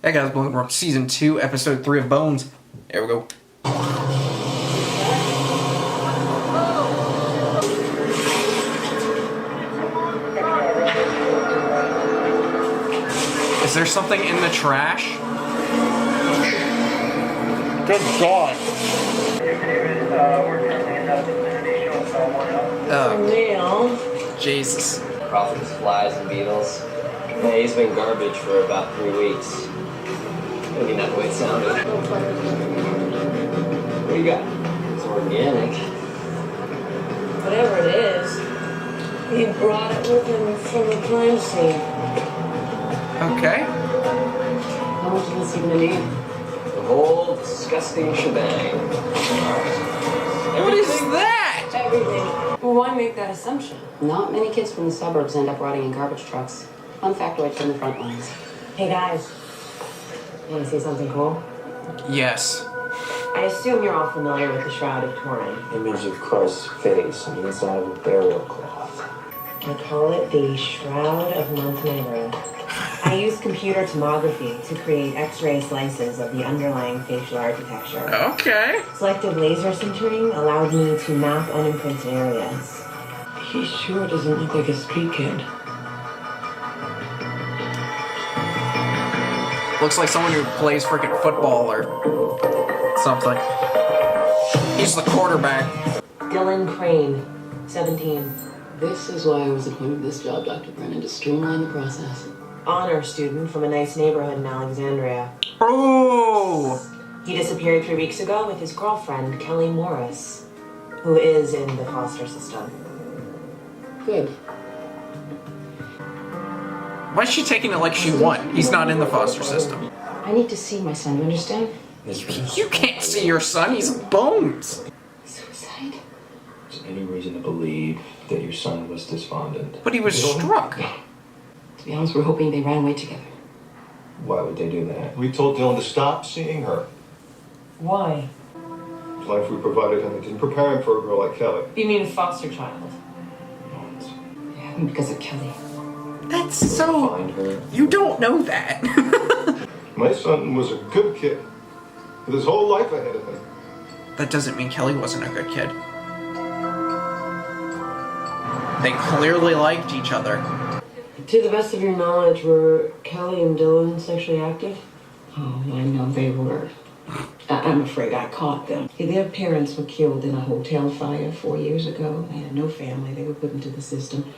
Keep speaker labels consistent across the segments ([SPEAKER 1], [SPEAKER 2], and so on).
[SPEAKER 1] Hey guys, welcome to Season 2, Episode 3 of Bones. There we go. Is there something in the trash? Good God. Oh, Jesus.
[SPEAKER 2] Crawford's flies and beetles. Yeah, he's been garbage for about 3 weeks. Maybe not the way it sounded. What do you got? It's organic.
[SPEAKER 3] Whatever it is, he brought it with him from the crime scene.
[SPEAKER 1] Okay.
[SPEAKER 3] How much is this even need?
[SPEAKER 2] The whole disgusting shebang.
[SPEAKER 1] What is that?
[SPEAKER 3] Everything. Well, why make that assumption?
[SPEAKER 4] Not many kids from the suburbs end up rotting in garbage trucks. Fun factoid from the front lines.
[SPEAKER 3] Hey guys, want to see something cool?
[SPEAKER 1] Yes.
[SPEAKER 3] I assume you're all familiar with the Shroud of Turin.
[SPEAKER 2] Image of Christ's face on the inside of a burial cloth.
[SPEAKER 3] I call it the Shroud of Montenegro. I used computer tomography to create X-ray slices of the underlying facial architecture.
[SPEAKER 1] Okay.
[SPEAKER 3] Selective laser sintering allowed me to map unimprinted areas. He sure doesn't look like a street kid.
[SPEAKER 1] Looks like someone who plays freaking football or something. He's the quarterback.
[SPEAKER 3] Dylan Crane, 17.
[SPEAKER 4] This is why I was appointed this job, Dr. Brennan, to streamline the process.
[SPEAKER 3] Honor student from a nice neighborhood in Alexandria.
[SPEAKER 1] Oh!
[SPEAKER 3] He disappeared 3 weeks ago with his girlfriend, Kelly Morris, who is in the foster system.
[SPEAKER 4] Good.
[SPEAKER 1] Why is she taking it like she won? He's not in the foster system.
[SPEAKER 4] I need to see my son, you understand?
[SPEAKER 1] You can't see your son, he's bones.
[SPEAKER 4] Suicide?
[SPEAKER 5] Is there any reason to believe that your son was despondent?
[SPEAKER 1] But he was struck.
[SPEAKER 4] To be honest, we're hoping they ran away together.
[SPEAKER 5] Why would they do that?
[SPEAKER 6] We told Dylan to stop seeing her.
[SPEAKER 3] Why?
[SPEAKER 6] The life we provided him didn't prepare him for a girl like Kelly.
[SPEAKER 3] You mean a foster child?
[SPEAKER 4] It happened because of Kelly.
[SPEAKER 1] That's so...
[SPEAKER 5] Find her.
[SPEAKER 1] You don't know that.
[SPEAKER 6] My son was a good kid, with his whole life ahead of him.
[SPEAKER 1] That doesn't mean Kelly wasn't a good kid. They clearly liked each other.
[SPEAKER 3] To the best of your knowledge, were Kelly and Dylan sexually active?
[SPEAKER 4] Oh, I know they were. I'm afraid I caught them.
[SPEAKER 3] Their parents were killed in a hotel fire 4 years ago. They had no family. They were put into the system.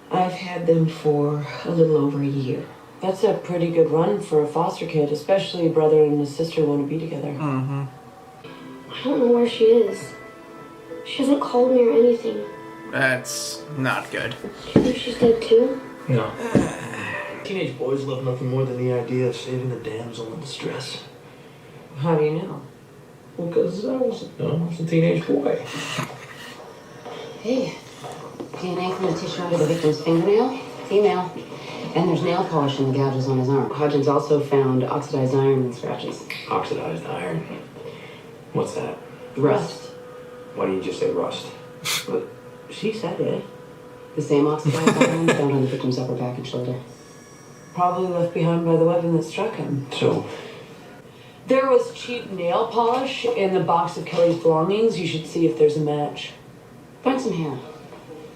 [SPEAKER 3] I've had them for a little over a year. That's a pretty good run for a foster kid, especially a brother and a sister want to be together.
[SPEAKER 1] Mm-hmm.
[SPEAKER 7] I don't know where she is. She hasn't called me or anything.
[SPEAKER 1] That's not good.
[SPEAKER 7] Do you think she's dead too?
[SPEAKER 5] No.
[SPEAKER 8] Teenage boys love nothing more than the idea of saving the damsel in distress.
[SPEAKER 3] How do you know?
[SPEAKER 8] Well, because I was a teenage boy.
[SPEAKER 4] Hey, DNA from the tissue under the victim's fingernail, female. And there's nail polish in the gouges on his arm. Hodgins also found oxidized iron in scratches.
[SPEAKER 5] Oxidized iron. What's that?
[SPEAKER 4] Rust.
[SPEAKER 5] Why didn't you just say rust?
[SPEAKER 3] But she said it.
[SPEAKER 4] The same oxidized iron found on the victim's upper back and shoulder.
[SPEAKER 3] Probably left behind by the weapon that struck him.
[SPEAKER 5] So,
[SPEAKER 3] There was cheap nail polish in the box of Kelly's belongings. You should see if there's a match.
[SPEAKER 4] Find some hair.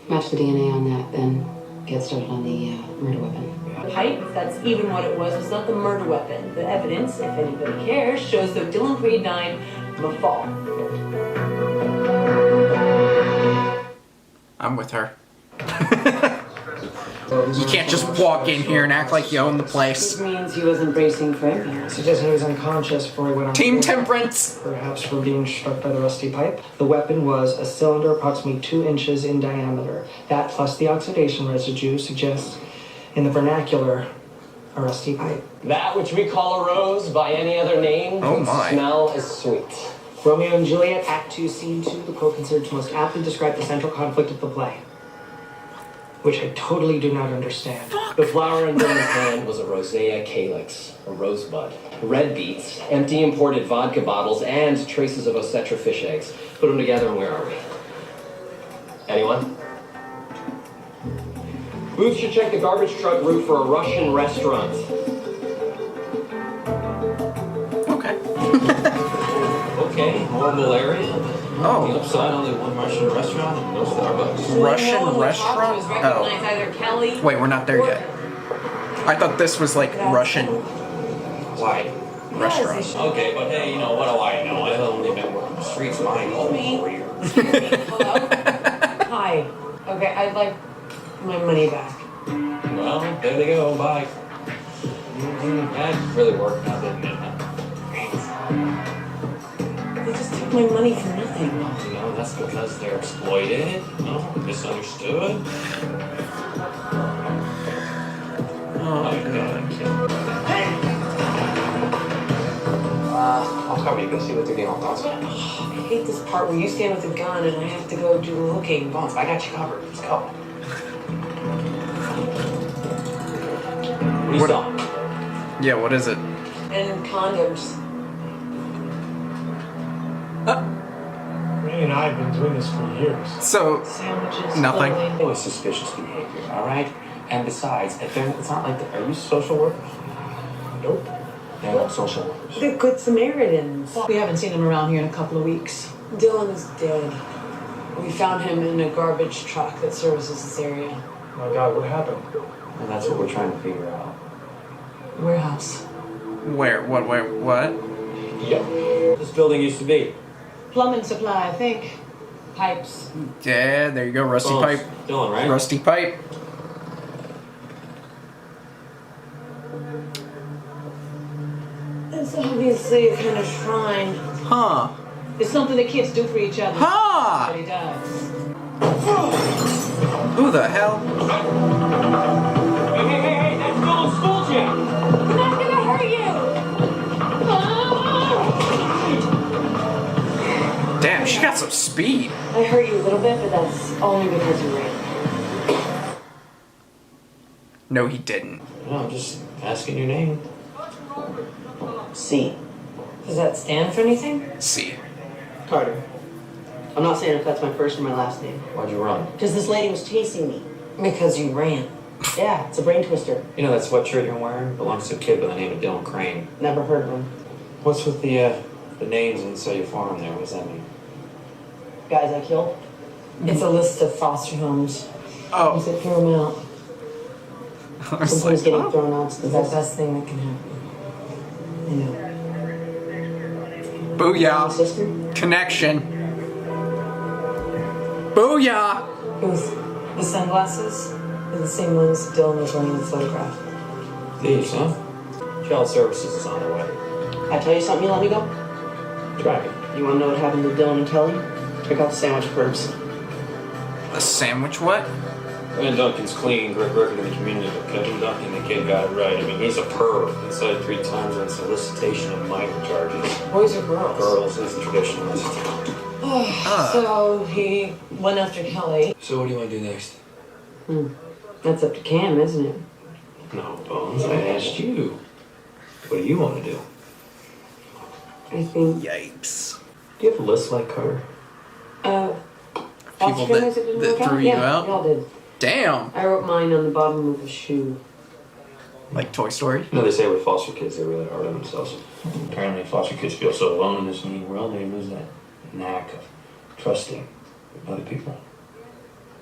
[SPEAKER 4] Match the DNA on that, then get started on the murder weapon.
[SPEAKER 3] Pipe, if that's even what it was not the murder weapon. The evidence, if anybody cares, shows that Dylan Creed died from a fall.
[SPEAKER 1] I'm with her. You can't just walk in here and act like you own the place.
[SPEAKER 3] This means he was embracing Frankie.
[SPEAKER 8] Suggesting he was unconscious before he went on.
[SPEAKER 1] Team Temperance!
[SPEAKER 8] Perhaps from being struck by the rusty pipe. The weapon was a cylinder approximately 2 inches in diameter. That plus the oxidation residue suggests, in the vernacular, a rusty pipe.
[SPEAKER 2] That which we call a rose by any other name
[SPEAKER 1] Oh
[SPEAKER 2] would
[SPEAKER 1] my.
[SPEAKER 2] smell as sweet.
[SPEAKER 8] Romeo and Juliet, Act 2, Scene 2, the quote considered to most aptly describe the central conflict of the play. Which I totally do not understand.
[SPEAKER 2] The flower in Dylan's hand was a Rosea calyx, a rosebud. Red beets, empty imported vodka bottles, and traces of Osetra fish eggs. Put them together and where are we? Anyone? Booth should check the garbage truck route for a Russian restaurant.
[SPEAKER 5] horrible area.
[SPEAKER 1] Oh.
[SPEAKER 5] The upside, only one Russian restaurant and no Starbucks.
[SPEAKER 1] Russian restaurant? Oh.
[SPEAKER 4] Either Kelly.
[SPEAKER 1] Wait, we're not there yet. I thought this was like Russian
[SPEAKER 5] Why?
[SPEAKER 1] restaurant.
[SPEAKER 5] Okay, but hey, you know, what do I know? I've only been working the streets my whole career.
[SPEAKER 4] Hello? Hi. Okay, I'd like my money back.
[SPEAKER 5] Well, there they go. Bye. That really worked out, didn't it?
[SPEAKER 4] They just took my money for nothing.
[SPEAKER 5] You know, that's because they're exploited, misunderstood. Oh my God.
[SPEAKER 2] I'll cover you. Go see what they're getting on thoughts.
[SPEAKER 4] I hate this part where you stand with a gun and I have to go do the looking.
[SPEAKER 2] Bones, I got you covered. Let's go. What are you selling?
[SPEAKER 1] Yeah, what is it?
[SPEAKER 4] And condoms.
[SPEAKER 9] Ray and I have been doing this for years.
[SPEAKER 1] So,
[SPEAKER 4] Sandwiches.
[SPEAKER 1] nothing.
[SPEAKER 4] clothing.
[SPEAKER 5] It was suspicious behavior, all right? And besides, if they're, it's not like are you social workers?
[SPEAKER 9] Nope.
[SPEAKER 5] They're not social workers.
[SPEAKER 4] They're good Samaritans.
[SPEAKER 3] We haven't seen him around here in a couple of weeks.
[SPEAKER 4] Dylan is dead. We found him in a garbage truck that services this area.
[SPEAKER 9] My God, what happened?
[SPEAKER 5] And that's what we're trying to figure out.
[SPEAKER 4] Warehouse.
[SPEAKER 1] Where? What? Where? What?
[SPEAKER 5] Yep. This building used to be.
[SPEAKER 3] Plumbing supply, I think. Pipes.
[SPEAKER 1] Yeah, there you go. Rusty
[SPEAKER 5] Bones.
[SPEAKER 1] pipe.
[SPEAKER 5] Dylan, right?
[SPEAKER 1] Rusty pipe.
[SPEAKER 4] It's obviously a kind of shrine.
[SPEAKER 1] Huh.
[SPEAKER 3] It's something that kids do for each other.
[SPEAKER 1] Huh.
[SPEAKER 3] But he does.
[SPEAKER 1] Who the hell?
[SPEAKER 5] Hey, that's Dylan's school gym!
[SPEAKER 4] I'm not gonna hurt you!
[SPEAKER 1] Damn, she got some speed.
[SPEAKER 4] I hurt you a little bit, but that's only because you ran.
[SPEAKER 1] No, he didn't.
[SPEAKER 5] No, I'm just asking your name.
[SPEAKER 4] C. Does that stand for anything?
[SPEAKER 1] See.
[SPEAKER 3] Carter. I'm not saying if that's my first or my last name.
[SPEAKER 5] Why'd you run?
[SPEAKER 3] Because this lady was chasing me.
[SPEAKER 4] Because you ran.
[SPEAKER 3] Yeah, it's a brain twister.
[SPEAKER 5] You know that sweatshirt you're wearing belongs to a kid by the name of Dylan Crane.
[SPEAKER 3] Never heard of him.
[SPEAKER 5] What's with the names inside your farm there? What does that mean?
[SPEAKER 3] Guys I killed.
[SPEAKER 4] It's a list of foster homes. You
[SPEAKER 1] Oh.
[SPEAKER 4] said throw them out.
[SPEAKER 1] I was
[SPEAKER 3] Sometimes
[SPEAKER 1] like,
[SPEAKER 3] getting
[SPEAKER 1] oh.
[SPEAKER 3] thrown out's the
[SPEAKER 4] It's the
[SPEAKER 3] best.
[SPEAKER 4] best thing that can happen. Yeah.
[SPEAKER 1] Booyah.
[SPEAKER 3] Sister?
[SPEAKER 1] Connection. Booyah.
[SPEAKER 4] Who's the sunglasses? They're the same ones Dylan was wearing in the photograph.
[SPEAKER 5] These, huh? Child services is on their way.
[SPEAKER 3] I tell you something, you let me go?
[SPEAKER 5] Try it.
[SPEAKER 3] You want to know what happened to Dylan and Kelly? Check out the sandwich perks.
[SPEAKER 1] A sandwich what?
[SPEAKER 5] Van Duncan's clean, great record in the community, but Kevin Duncan, the kid, got it right. I mean, he's a perv. Inside 3 times on solicitation of minor charges.
[SPEAKER 4] Boys or girls?
[SPEAKER 5] Girls is the traditionalist.
[SPEAKER 4] So he went after Kelly.
[SPEAKER 5] So what do you want to do next?
[SPEAKER 4] That's up to Cam, isn't it?
[SPEAKER 5] No, Bones, I asked you. What do you want to do?
[SPEAKER 4] I think.
[SPEAKER 1] Yikes.
[SPEAKER 5] Do you have a list like Carter?
[SPEAKER 1] People that threw you out?
[SPEAKER 4] Y'all did.
[SPEAKER 1] Damn.
[SPEAKER 4] I wrote mine on the bottom of the shoe.
[SPEAKER 1] Like Toy Story?
[SPEAKER 5] You know, they say with foster kids, they really hard on themselves. Apparently, foster kids feel so alone in this new world, they lose that knack of trusting other people.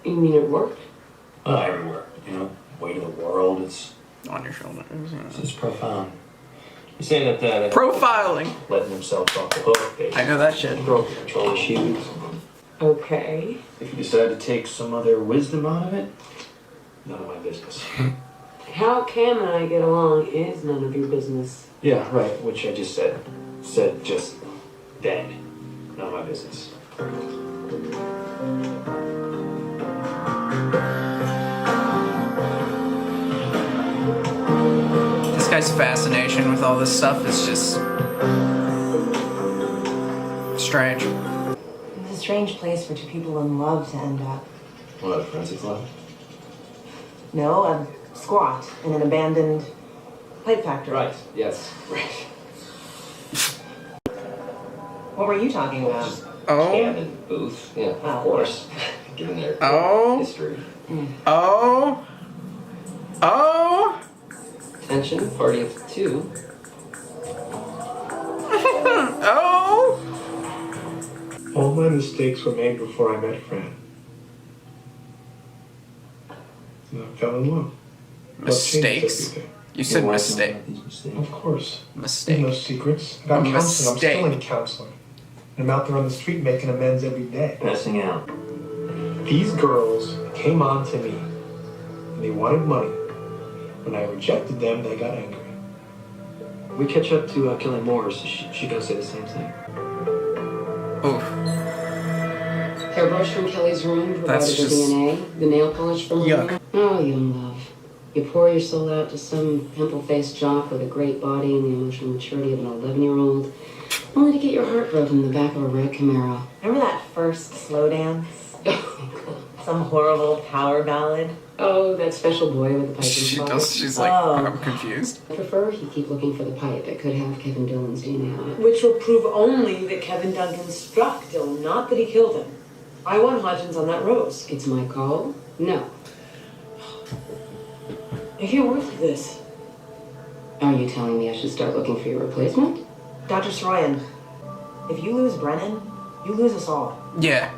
[SPEAKER 4] You mean it worked?
[SPEAKER 5] Everywhere, you know, weight of the world, it's
[SPEAKER 1] On your shoulders.
[SPEAKER 5] it's profound. You say that
[SPEAKER 1] Profiling.
[SPEAKER 5] letting themselves off the hook, they
[SPEAKER 1] I know that shit.
[SPEAKER 5] broke control issues.
[SPEAKER 4] Okay.
[SPEAKER 5] If you decide to take some other wisdom out of it, none of my business.
[SPEAKER 4] How Cam and I get along is none of your business.
[SPEAKER 5] Yeah, right, which I just said. Said just then. None of my business.
[SPEAKER 1] This guy's fascination with all this stuff is just strange.
[SPEAKER 10] It's a strange place for 2 people in love to end up.
[SPEAKER 5] What, a forensic lab?
[SPEAKER 10] No, a squat in an abandoned pipe factory.
[SPEAKER 2] Right, yes, right.
[SPEAKER 10] What were you talking about?
[SPEAKER 1] Oh.
[SPEAKER 2] Cabin booth, yeah,
[SPEAKER 10] Oh.
[SPEAKER 2] of course. Given their
[SPEAKER 1] Oh.
[SPEAKER 2] history.
[SPEAKER 1] Oh. Oh.
[SPEAKER 2] Attention, party of 2.
[SPEAKER 1] Oh.
[SPEAKER 9] my mistakes were made before I met Fran. And I fell in love. Love changes
[SPEAKER 1] Mistakes?
[SPEAKER 9] everything.
[SPEAKER 1] You said mistake.
[SPEAKER 9] Of course.
[SPEAKER 1] Mistake.
[SPEAKER 9] No secrets. I got
[SPEAKER 1] A
[SPEAKER 9] counseling. I'm
[SPEAKER 1] mistake.
[SPEAKER 9] still in counseling. I'm out there on the street making amends every day.
[SPEAKER 5] Passing out.
[SPEAKER 9] These girls came on to me and they wanted money. When I rejected them, they got angry.
[SPEAKER 8] We catch up to Kelly Moore, so she gonna say the same thing.
[SPEAKER 1] Oof.
[SPEAKER 4] Hairbrush from Kelly's room provided
[SPEAKER 1] That's
[SPEAKER 4] the
[SPEAKER 1] just-
[SPEAKER 4] DNA. The nail polish from her
[SPEAKER 1] Yuck.
[SPEAKER 4] room. Oh, young love. You pour your soul out to some pimple-faced jock with a great body and the emotional maturity of an 11-year-old, only to get your heart broken in the back of a red Camaro.
[SPEAKER 10] Remember that first slow dance? Some horrible power ballad?
[SPEAKER 4] Oh, that special boy with the pipe in
[SPEAKER 1] She
[SPEAKER 4] his pocket.
[SPEAKER 1] does. She's like,
[SPEAKER 10] Oh.
[SPEAKER 1] I'm confused.
[SPEAKER 4] I prefer you keep looking for the pipe. It could have Kevin Dillon's DNA on it.
[SPEAKER 3] Which will prove only that Kevin Duncan struck Dylan, not that he killed him. I won Hodgins on that rose.
[SPEAKER 4] It's my call? No.
[SPEAKER 3] I can't work like this.
[SPEAKER 4] Are you telling me I should start looking for your replacement?
[SPEAKER 10] Dr. Soroyan, if you lose Brennan, you lose us all.
[SPEAKER 1] Yeah.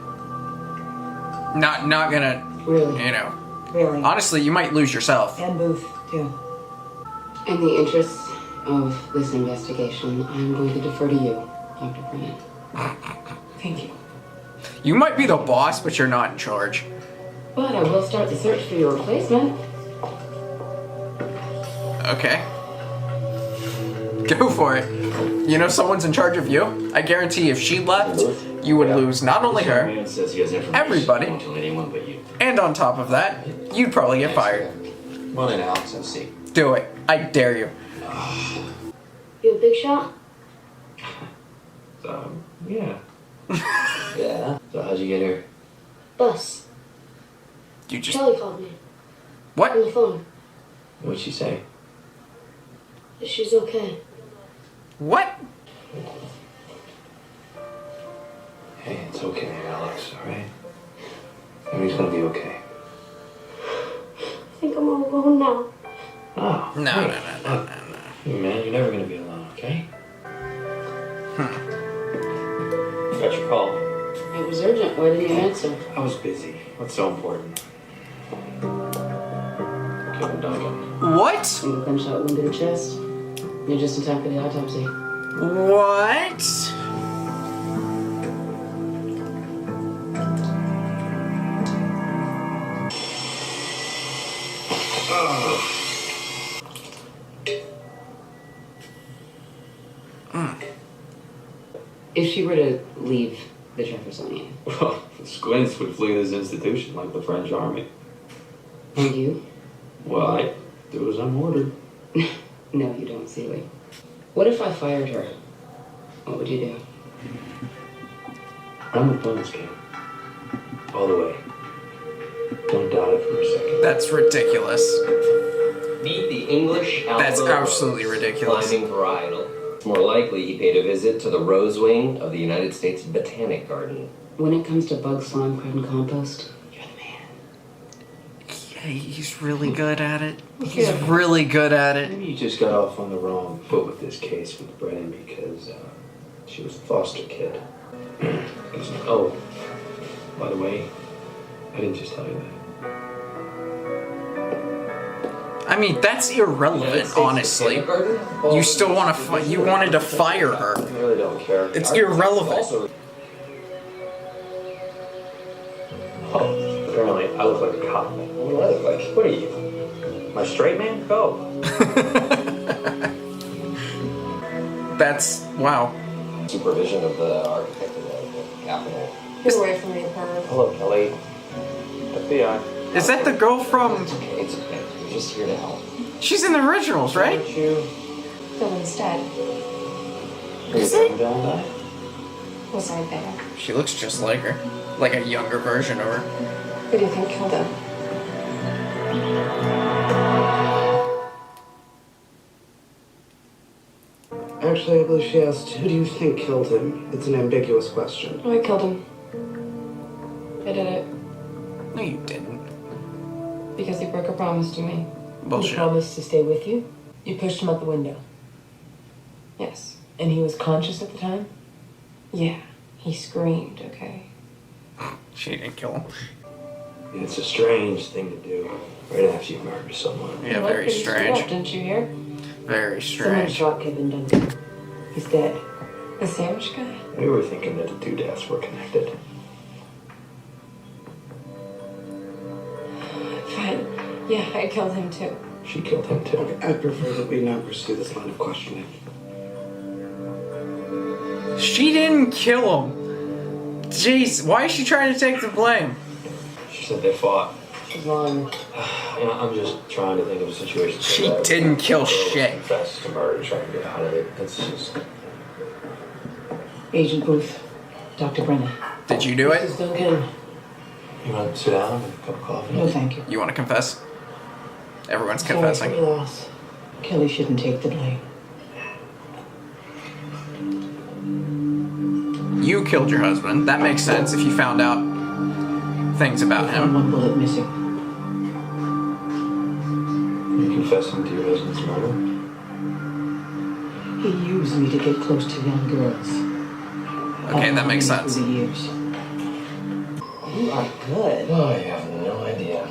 [SPEAKER 1] Not gonna,
[SPEAKER 4] Really?
[SPEAKER 1] you know.
[SPEAKER 10] Really.
[SPEAKER 1] Honestly, you might lose yourself.
[SPEAKER 10] And Booth, too.
[SPEAKER 4] In the interests of this investigation, I'm going to defer to you, Dr. Brennan.
[SPEAKER 3] Thank you.
[SPEAKER 1] You might be the boss, but you're not in charge.
[SPEAKER 4] But I will start the search for your replacement.
[SPEAKER 1] Okay. Go for it. You know someone's in charge of you? I guarantee if she left, you would lose not only her,
[SPEAKER 2] Man says he has information.
[SPEAKER 1] everybody.
[SPEAKER 2] Don't tell anyone but you.
[SPEAKER 1] and on top of that, you'd probably get fired.
[SPEAKER 2] Come on in, Alex, and see.
[SPEAKER 1] Do it. I dare you.
[SPEAKER 7] You a big shot?
[SPEAKER 2] Yeah. Yeah? So how'd you get here?
[SPEAKER 7] Bus.
[SPEAKER 1] You just...
[SPEAKER 7] Kelly called me on
[SPEAKER 1] What?
[SPEAKER 7] the phone.
[SPEAKER 2] What'd she say?
[SPEAKER 7] That she's okay.
[SPEAKER 1] What?
[SPEAKER 5] Hey, it's okay, Alex, alright? Everything's gonna be okay.
[SPEAKER 7] I think I'm all alone now.
[SPEAKER 5] Oh.
[SPEAKER 1] No.
[SPEAKER 5] Hey, man, you're never gonna be alone, okay? Got your call.
[SPEAKER 4] It was urgent. Why didn't you answer?
[SPEAKER 5] I was busy. What's so important? Kevin Duncan.
[SPEAKER 1] What?
[SPEAKER 4] You have a gunshot wound to the chest. You're just in time for the autopsy.
[SPEAKER 1] What?
[SPEAKER 4] If she were to leave the Jeffersonian,
[SPEAKER 5] Well, the squints would flee this institution like the French army.
[SPEAKER 4] and you?
[SPEAKER 5] Well, I do as I'm ordered.
[SPEAKER 4] No, you don't, Seeley. What if I fired her? What would you do?
[SPEAKER 5] I'm with Bones, kid. All the way. Don't doubt it for a second.
[SPEAKER 1] That's ridiculous.
[SPEAKER 2] Meet the English
[SPEAKER 1] That's
[SPEAKER 2] Alvaro
[SPEAKER 1] absolutely
[SPEAKER 2] Rose,
[SPEAKER 1] ridiculous.
[SPEAKER 2] Climbing varietal. It's more likely he paid a visit to the Rose Wing of the United States Botanic Garden.
[SPEAKER 4] When it comes to bug slime, crud, and compost, you're the man.
[SPEAKER 1] Yeah, he's really good at it. He's really good at it.
[SPEAKER 5] Maybe you just got off on the wrong foot with this case with Brennan because she was a foster kid. Oh, by the way, I didn't just tell you that.
[SPEAKER 1] I mean, that's irrelevant, honestly. You still want to you wanted to fire her.
[SPEAKER 2] I really don't care.
[SPEAKER 1] It's irrelevant.
[SPEAKER 2] Also,
[SPEAKER 5] Oh, apparently I look like a cop.
[SPEAKER 2] what do I look like? What are you?
[SPEAKER 5] My straight man? Go.
[SPEAKER 1] That's... wow.
[SPEAKER 2] Supervision of the architect of the Capitol.
[SPEAKER 7] Get away from me, perv.
[SPEAKER 5] Hello, Kelly. FBI.
[SPEAKER 1] Is that the girl from...
[SPEAKER 2] It's okay, it's okay. We're just here to help.
[SPEAKER 1] She's in the originals, right?
[SPEAKER 7] Dylan's dead.
[SPEAKER 1] Is it?
[SPEAKER 5] Don't die?
[SPEAKER 7] Was I there?
[SPEAKER 1] She looks just like her. Like a younger version of her.
[SPEAKER 7] Who do you think killed him?
[SPEAKER 11] Actually, I believe she asked, who do you think killed him? It's an ambiguous question.
[SPEAKER 7] Oh, I killed him. I did it.
[SPEAKER 1] No, you didn't.
[SPEAKER 7] Because he broke a promise to me.
[SPEAKER 1] Bullshit.
[SPEAKER 10] He promised to stay with you. You pushed him out the window.
[SPEAKER 7] Yes.
[SPEAKER 10] And he was conscious at the time?
[SPEAKER 7] Yeah.
[SPEAKER 3] He screamed, okay?
[SPEAKER 1] She didn't kill him.
[SPEAKER 5] It's a strange thing to do right after you murder someone.
[SPEAKER 1] Yeah, very strange.
[SPEAKER 3] Didn't you hear?
[SPEAKER 1] Very
[SPEAKER 3] Someone
[SPEAKER 1] strange.
[SPEAKER 3] shot Kevin Duncan. He's dead. The sandwich guy?
[SPEAKER 5] We were thinking that the two deaths were connected.
[SPEAKER 3] Fine. Yeah, I killed him too.
[SPEAKER 5] She killed him too.
[SPEAKER 11] Okay, I prefer that we not pursue this line of questioning.
[SPEAKER 1] She didn't kill him. Jeez, why is she trying to take the blame?
[SPEAKER 5] She said they fought.
[SPEAKER 3] She's lying.
[SPEAKER 5] I'm just trying to think of a situation.
[SPEAKER 1] She didn't kill shit.
[SPEAKER 5] Confess to murder, trying to get out of it. It's just.
[SPEAKER 3] Agent Booth. Dr. Brennan.
[SPEAKER 1] Did you do it?
[SPEAKER 3] Mrs. Duncan.
[SPEAKER 5] You want to sit down and have a cup of coffee?
[SPEAKER 3] No, thank you.
[SPEAKER 1] You want to confess? Everyone's
[SPEAKER 3] Sorry
[SPEAKER 1] confessing.
[SPEAKER 3] for your loss. Kelly shouldn't take the blame.
[SPEAKER 1] You killed your husband. That makes sense if you found out things about
[SPEAKER 3] I found
[SPEAKER 1] him.
[SPEAKER 3] one bullet missing.
[SPEAKER 5] You confessing to your husband's murder?
[SPEAKER 3] He used me to get close to young girls.
[SPEAKER 1] Okay, that makes sense.
[SPEAKER 3] Through the years.
[SPEAKER 10] You are good.
[SPEAKER 5] Oh, I have no idea.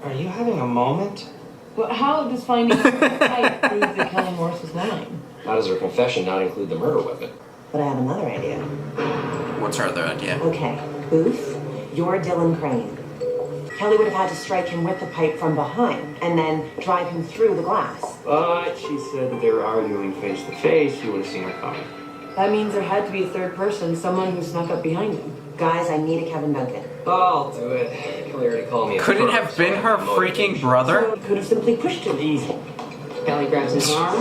[SPEAKER 8] Are you having a moment?
[SPEAKER 3] Well, how does finding a pipe prove that Kelly Morse was lying?
[SPEAKER 2] How does her confession not include the murder weapon?
[SPEAKER 10] But I have another idea.
[SPEAKER 1] What's her other idea?
[SPEAKER 10] Okay, Booth, you're Dylan Crane. Kelly would have had to strike him with the pipe from behind and then drive him through the glass.
[SPEAKER 5] But she said that they were arguing face to face. You would have seen her coming.
[SPEAKER 3] That means there had to be a third person, someone who snuck up behind him.
[SPEAKER 10] Guys, I need a Kevin Duncan.
[SPEAKER 2] I'll do it. Kelly already called me a
[SPEAKER 1] Could it
[SPEAKER 2] crook,
[SPEAKER 1] have
[SPEAKER 2] so
[SPEAKER 1] been
[SPEAKER 2] I
[SPEAKER 1] her
[SPEAKER 2] have
[SPEAKER 1] freaking
[SPEAKER 2] motivation.
[SPEAKER 1] brother?
[SPEAKER 10] So could have simply pushed him. Easy.
[SPEAKER 3] Kelly grabs his arm.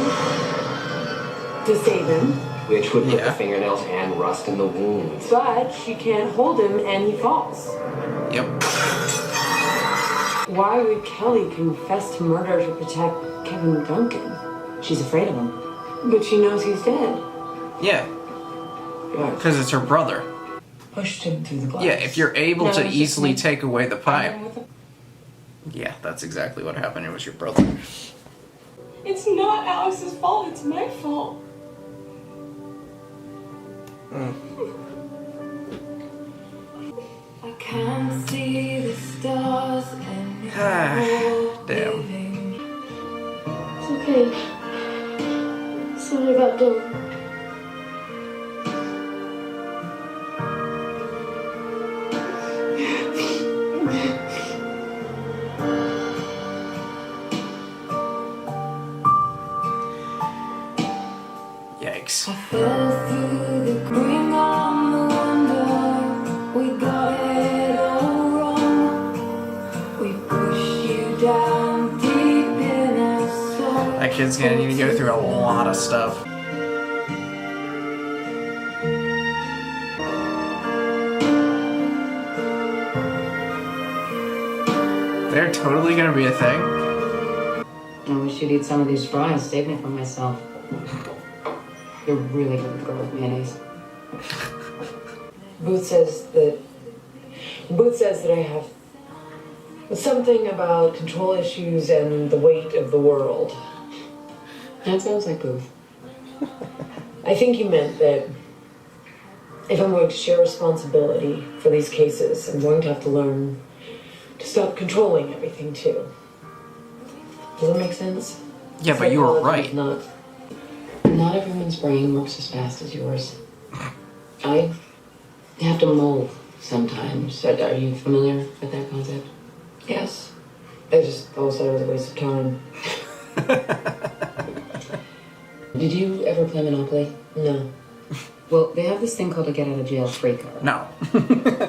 [SPEAKER 10] To save him.
[SPEAKER 2] Which would put
[SPEAKER 1] Yeah.
[SPEAKER 2] the fingernails and rust in the wounds.
[SPEAKER 3] But she can't hold him and he falls.
[SPEAKER 1] Yep.
[SPEAKER 3] Why would Kelly confess to murder to protect Kevin Duncan?
[SPEAKER 10] She's afraid of him.
[SPEAKER 3] But she knows he's dead.
[SPEAKER 1] Yeah. Because it's her brother.
[SPEAKER 3] Pushed him through the glass.
[SPEAKER 1] Yeah, if you're able
[SPEAKER 3] No,
[SPEAKER 1] to
[SPEAKER 3] it's just
[SPEAKER 1] easily
[SPEAKER 3] me.
[SPEAKER 1] take away the pipe. Yeah, that's exactly what happened. It was your brother.
[SPEAKER 3] It's not Alex's fault, it's my fault. I can't see the stars
[SPEAKER 1] Damn.
[SPEAKER 7] It's okay. Sorry about Dylan.
[SPEAKER 1] Yikes.
[SPEAKER 12] I fell through the bring on the wonder. We got it all wrong. We pushed you down deep in our soul.
[SPEAKER 1] That kid's gonna need to go through a lot of stuff. They're totally gonna be a thing.
[SPEAKER 4] I wish you'd eat some of these fries. Save me from myself. You're really good with garlic mayonnaise.
[SPEAKER 3] Booth says that I have something about control issues and the weight of the world.
[SPEAKER 4] That sounds like Booth.
[SPEAKER 3] I think you meant that if I'm going to share responsibility for these cases, I'm going to have to learn to stop controlling everything too. Does that make sense?
[SPEAKER 1] Yeah, but you were right.
[SPEAKER 4] Not everyone's brain works as fast as yours. I have to mold sometimes. Are you familiar with that concept?
[SPEAKER 3] Yes. I just always thought it was a waste of time.
[SPEAKER 4] Did you ever play Monopoly?
[SPEAKER 3] No.
[SPEAKER 4] Well, they have this thing called a get out of jail free card.
[SPEAKER 1] No.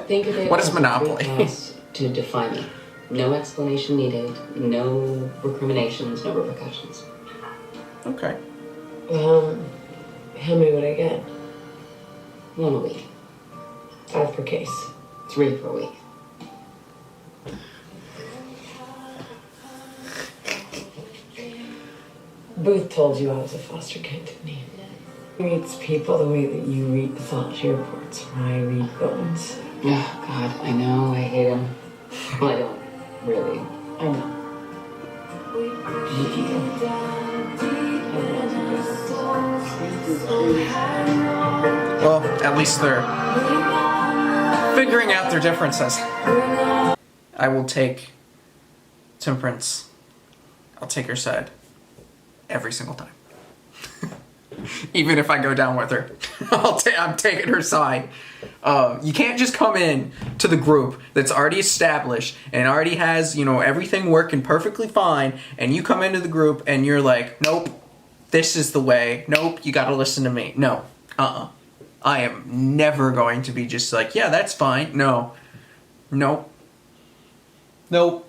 [SPEAKER 4] Think of it
[SPEAKER 1] What is
[SPEAKER 4] as
[SPEAKER 1] Monopoly?
[SPEAKER 4] a free pass to defy me. No explanation needed, no recriminations, no repercussions.
[SPEAKER 1] Okay.
[SPEAKER 3] How many would I get?
[SPEAKER 4] 1 a week.
[SPEAKER 3] 5 per case.
[SPEAKER 4] 3 per week.
[SPEAKER 3] Booth told you I was a foster kid, didn't he? He reads people the way that you read pathology reports, or I read bones.
[SPEAKER 4] Oh, God, I know, I hate him. Well, I don't really.
[SPEAKER 3] I know.
[SPEAKER 1] Well, At least they're figuring out their differences. I will take Temperance. I'll take her side every single time. Even if I go down with her, I'm taking her side. You can't just come in to the group that's already established and already has, everything working perfectly fine, and you come into the group and you're like, nope, this is the way. Nope, you gotta listen to me. No, I am never going to be just like, yeah, that's fine. No. Nope. Nope.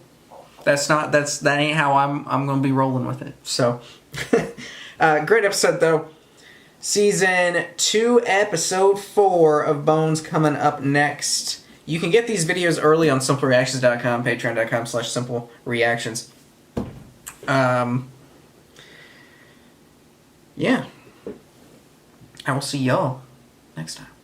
[SPEAKER 1] That ain't how I'm gonna be rolling with it. So, great episode though. Season 2, episode 4 of Bones coming up next. You can get these videos early on simplereactions.com, patreon.com/simplereactions. Yeah. I will see y'all next time.